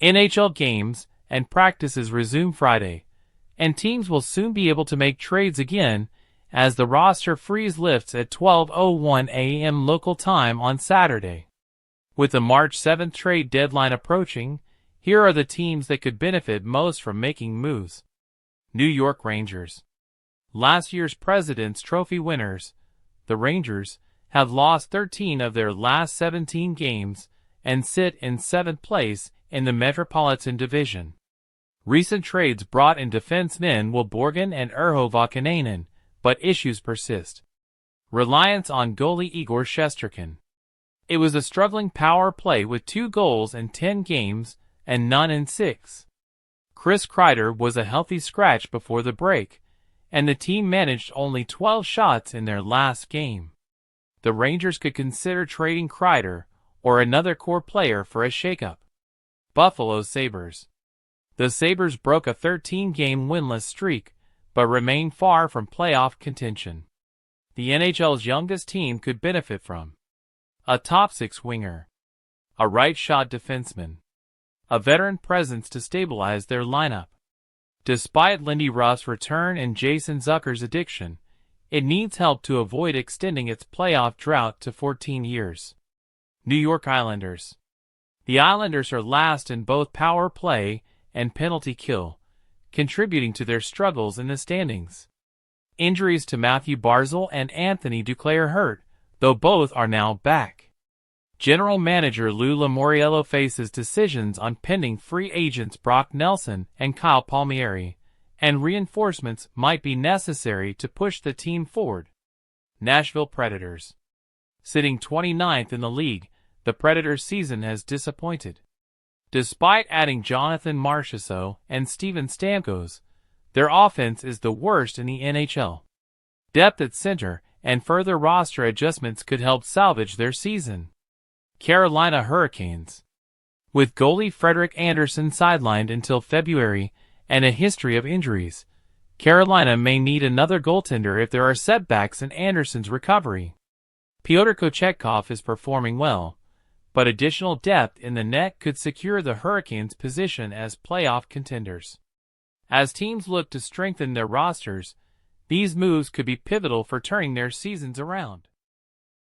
NHL games and practices resume Friday, and teams will soon be able to make trades again as the roster freeze lifts at 12:01 a.m. local time on Saturday. With the March 7th trade deadline approaching, here are the teams that could benefit most from making moves. New York Rangers. Last year's President's Trophy winners, the Rangers, have lost 13 of their last 17 games and sit in 7th place in the Metropolitan Division. Recent trades brought in defensemen Will Borgen and Urho Vakanainen, but issues persist. Reliance on goalie Igor Shesterkin. It was a struggling power play with 2 goals in 10 games and none in 6. Chris Kreider was a healthy scratch before the break, and the team managed only 12 shots in their last game. The Rangers could consider trading Kreider or another core player for a shakeup. Buffalo Sabres. The Sabres broke a 13-game winless streak, but remain far from playoff contention. The NHL's youngest team could benefit from a top-6 winger, a right-shot defenseman, a veteran presence to stabilize their lineup. Despite Lindy Ruff's return and Jason Zucker's addiction, it needs help to avoid extending its playoff drought to 14 years. New York Islanders. The Islanders are last in both power play and penalty kill, contributing to their struggles in the standings. Injuries to Matthew Barzal and Anthony Duclair hurt, though both are now back. General Manager Lou Lamoriello faces decisions on pending free agents Brock Nelson and Kyle Palmieri, and reinforcements might be necessary to push the team forward. Nashville Predators. Sitting 29th in the league, the Predators' season has disappointed. Despite adding Jonathan Marchessault and Steven Stamkos, their offense is the worst in the NHL. Depth at center and further roster adjustments could help salvage their season. Carolina Hurricanes. With goalie Frederik Andersen sidelined until February and a history of injuries, Carolina may need another goaltender if there are setbacks in Andersen's recovery. Pyotr Kochetkov is performing well, but additional depth in the net could secure the Hurricanes' position as playoff contenders. As teams look to strengthen their rosters, these moves could be pivotal for turning their seasons around.